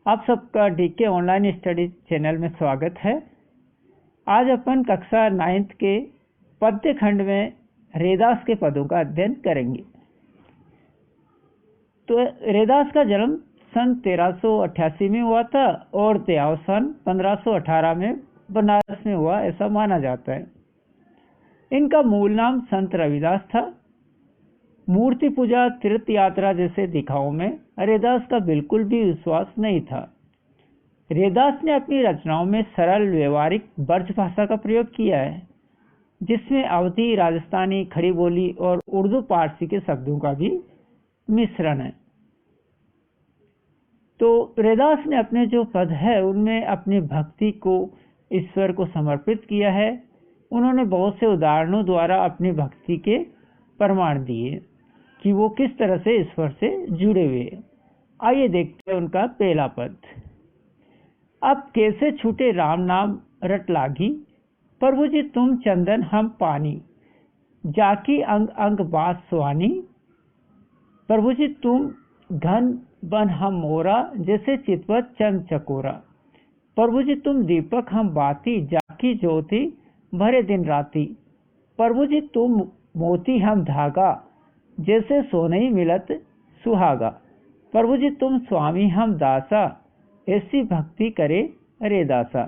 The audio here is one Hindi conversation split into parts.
आप सबका डीके ऑनलाइन स्टडी चैनल में स्वागत है। आज अपन कक्षा 9th के पद्य खंड में रैदास के पदों का अध्ययन करेंगे। तो रैदास का जन्म सन 1388 में हुआ था और देहावसान 1518 में बनारस में हुआ, ऐसा माना जाता है। इनका मूल नाम संत रविदास था। मूर्ति पूजा, तीर्थ यात्रा जैसे दिखाओं में रैदास का बिल्कुल भी विश्वास नहीं था। रैदास ने अपनी रचनाओं में सरल व्यवहारिक ब्रज भाषा का प्रयोग किया है, जिसमें अवधी, राजस्थानी, खड़ी बोली और उर्दू पारसी के शब्दों का भी मिश्रण है। तो रैदास ने अपने जो पद है उनमें अपनी भक्ति को ईश्वर को समर्पित किया है। उन्होंने बहुत से उदाहरणों द्वारा अपनी भक्ति के प्रमाण दिए कि वो किस तरह से ईश्वर से जुड़े हुए। आइए देखते हैं उनका पहला पद। अब कैसे छूटे राम नाम रट लागी, प्रभु जी तुम चंदन हम पानी, जाकी अंग अंग बात सुहानी। प्रभु जी तुम घन बन हम मोरा, जैसे चितवत चंद चकोरा। प्रभु जी तुम दीपक हम बाती, जाकी ज्योति भरे दिन राती। प्रभु जी तुम मोती हम धागा, जैसे सोने मिलत सुहागा। प्रभु जी तुम स्वामी हम दासा, ऐसी भक्ति करे रैदासा।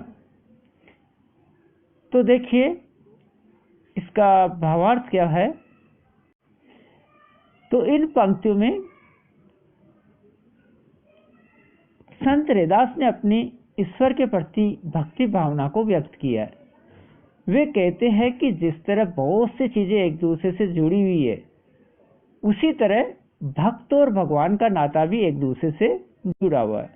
तो देखिए इसका भावार्थ क्या है। तो इन पंक्तियों में संत रैदास ने अपनी ईश्वर के प्रति भक्ति भावना को व्यक्त किया है। वे कहते हैं कि जिस तरह बहुत सी चीजें एक दूसरे से जुड़ी हुई है, उसी तरह भक्त और भगवान का नाता भी एक दूसरे से जुड़ा हुआ है।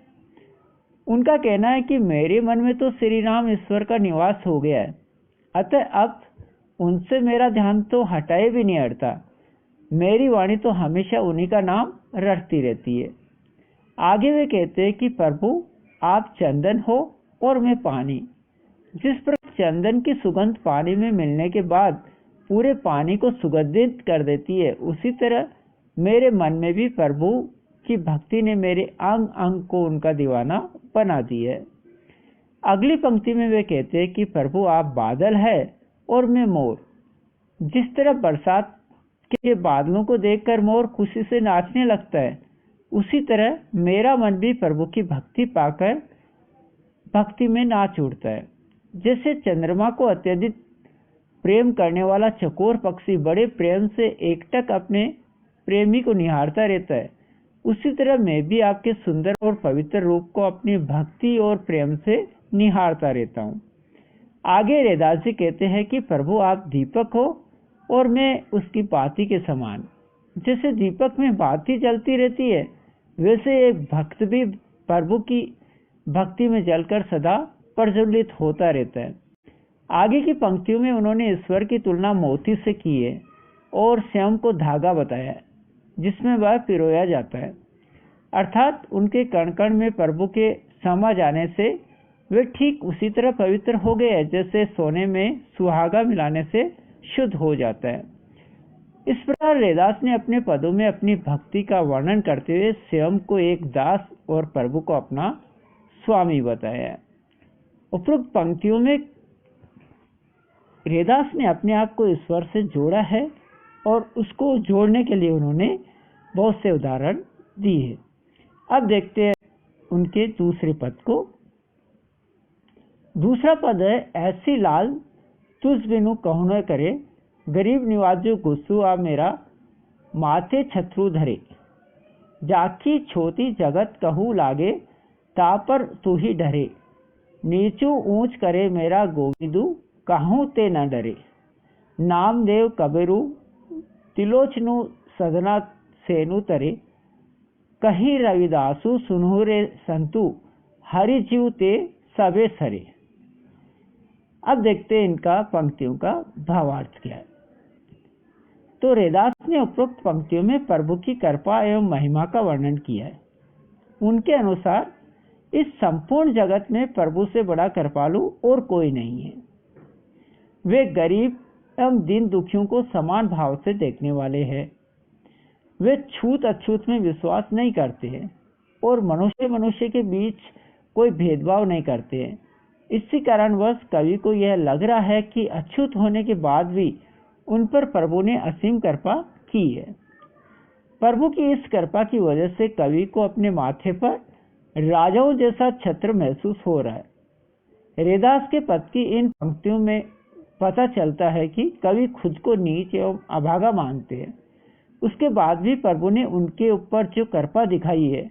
उनका कहना है कि मेरे मन में तो श्री राम ईश्वर का निवास हो गया है, अतः अब उनसे मेरा ध्यान तो हटाए भी नहीं हटता। मेरी वाणी तो हमेशा उन्हीं का नाम रटती रहती है। आगे वे कहते हैं कि प्रभु आप चंदन हो और मैं पानी। जिस प्रकार चंदन की सुगंध पानी में मिलने के बाद पूरे पानी को सुगंधित कर देती है, उसी तरह मेरे मन में भी प्रभु की भक्ति ने मेरे अंग अंग को उनका दीवाना बना दिया है। अगली पंक्ति में वे कहते हैं कि प्रभु आप बादल है और मैं मोर। जिस तरह बरसात के बादलों को देखकर मोर खुशी से नाचने लगता है, उसी तरह मेरा मन भी प्रभु की भक्ति पाकर भक्ति में नाच उठता है। जैसे चंद्रमा को अत्यधिक प्रेम करने वाला चकोर पक्षी बड़े प्रेम से एकटक अपने प्रेमी को निहारता रहता है, उसी तरह मैं भी आपके सुंदर और पवित्र रूप को अपनी भक्ति और प्रेम से निहारता रहता हूँ। आगे रैदास जी कहते हैं कि प्रभु आप दीपक हो और मैं उसकी बाती के समान। जैसे दीपक में बाती जलती रहती है, वैसे एक भक्त भी प्रभु की भक्ति में जलकर सदा प्रज्वलित होता रहता है। आगे की पंक्तियों में उन्होंने ईश्वर की तुलना मोती से की है और स्वयं को धागा बताया, जिसमें वह पिरोया जाता है। अर्थात उनके कण कण में प्रभु के समा जाने से वे ठीक उसी तरह पवित्र हो गए हैं, जैसे सोने में सुहागा मिलाने से शुद्ध हो जाता है। इस प्रकार रैदास ने अपने पदों में अपनी भक्ति का वर्णन करते हुए स्वयं को एक दास और प्रभु को अपना स्वामी बताया है। उपरोक्त पंक्तियों में रैदास ने अपने आप को ईश्वर से जोड़ा है और उसको जोड़ने के लिए उन्होंने बहुत से उदाहरण दिए। अब देखते हैं उनके दूसरे पद को। दूसरा पद है, ऐसी लाल तुझ बिनु कहु न करे, गरीब निवाजो गुस्सू आ मेरा, माथे छत्रु धरे। जाकी छोटी जगत कहू लागे, ता पर तू ही डरे। नीचू ऊंच करे मेरा गोविंदु, कहूँ ते न डरे। नामदेव कबीरू तिलोचनु सदना सेनु तरे, कहीं रविदासु सुनहु रे संतु, हरि जीव ते सबे सरे। अब देखते हैं इनका पंक्तियों का भावार्थ क्या है। तो रैदास ने उपरोक्त पंक्तियों में प्रभु की कृपा एवं महिमा का वर्णन किया है। उनके अनुसार इस संपूर्ण जगत में प्रभु से बड़ा कृपालु और कोई नहीं है। वे गरीब एवं दीन दुखियों को समान भाव से देखने वाले हैं। वे छूत अछूत में विश्वास नहीं करते हैं। और मनुष्य मनुष्य के बीच कोई भेदभाव नहीं करते हैं। इसी कारणवश कवि को यह लग रहा है कि अछूत होने के बाद भी उन पर प्रभु ने असीम कृपा की है। प्रभु की इस कृपा की वजह से कवि को अपने माथे पर राजाओं जैसा छत्र महसूस हो रहा है। रैदास के पद की इन पंक्तियों में पता चलता है कि कवि खुद को नीच एवं अभागा मानते हैं। उसके बाद भी प्रभु ने उनके ऊपर जो कृपा दिखाई है,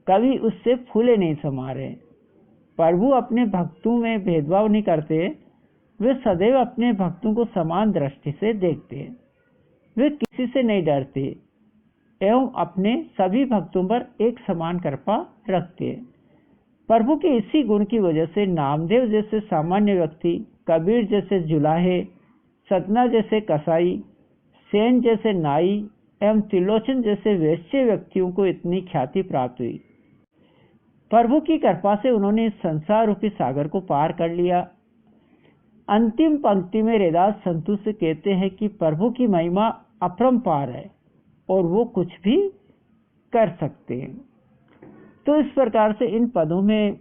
कवि उससे फूले नहीं समा रहे। प्रभु अपने भक्तों में भेदभाव नहीं करते, वे सदैव अपने भक्तों को समान दृष्टि से देखते हैं। वे किसी से नहीं डरते एवं अपने सभी भक्तों पर एक समान कृपा रखते हैं। प्रभु के इसी गुण की वजह से नामदेव जैसे सामान्य व्यक्ति, कबीर जैसे जुलाहे, सतना जैसे कसाई, सेन जैसे नाई एवं त्रिलोचन जैसे वैश्य व्यक्तियों को इतनी ख्याति प्राप्त हुई। प्रभु की कृपा से उन्होंने इस संसार रूपी सागर को पार कर लिया। अंतिम पंक्ति में रैदास संतों से कहते हैं कि प्रभु की महिमा अपरंपार है और वो कुछ भी कर सकते हैं। तो इस प्रकार से इन पदों में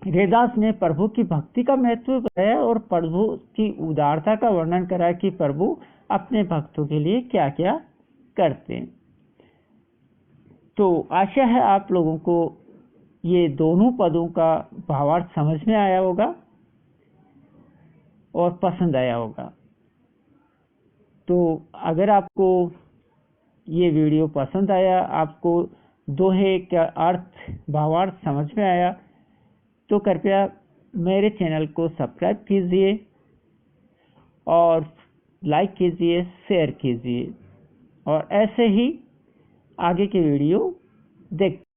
रैदास ने प्रभु की भक्ति का महत्व बताया और प्रभु की उदारता का वर्णन करा कि प्रभु अपने भक्तों के लिए क्या क्या करते हैं। तो आशा है आप लोगों को ये दोनों पदों का भावार्थ समझ में आया होगा और पसंद आया होगा। तो अगर आपको ये वीडियो पसंद आया, आपको दोहे का अर्थ भावार्थ समझ में आया, तो कृपया मेरे चैनल को सब्सक्राइब कीजिए और लाइक कीजिए, शेयर कीजिए और ऐसे ही आगे के वीडियो देख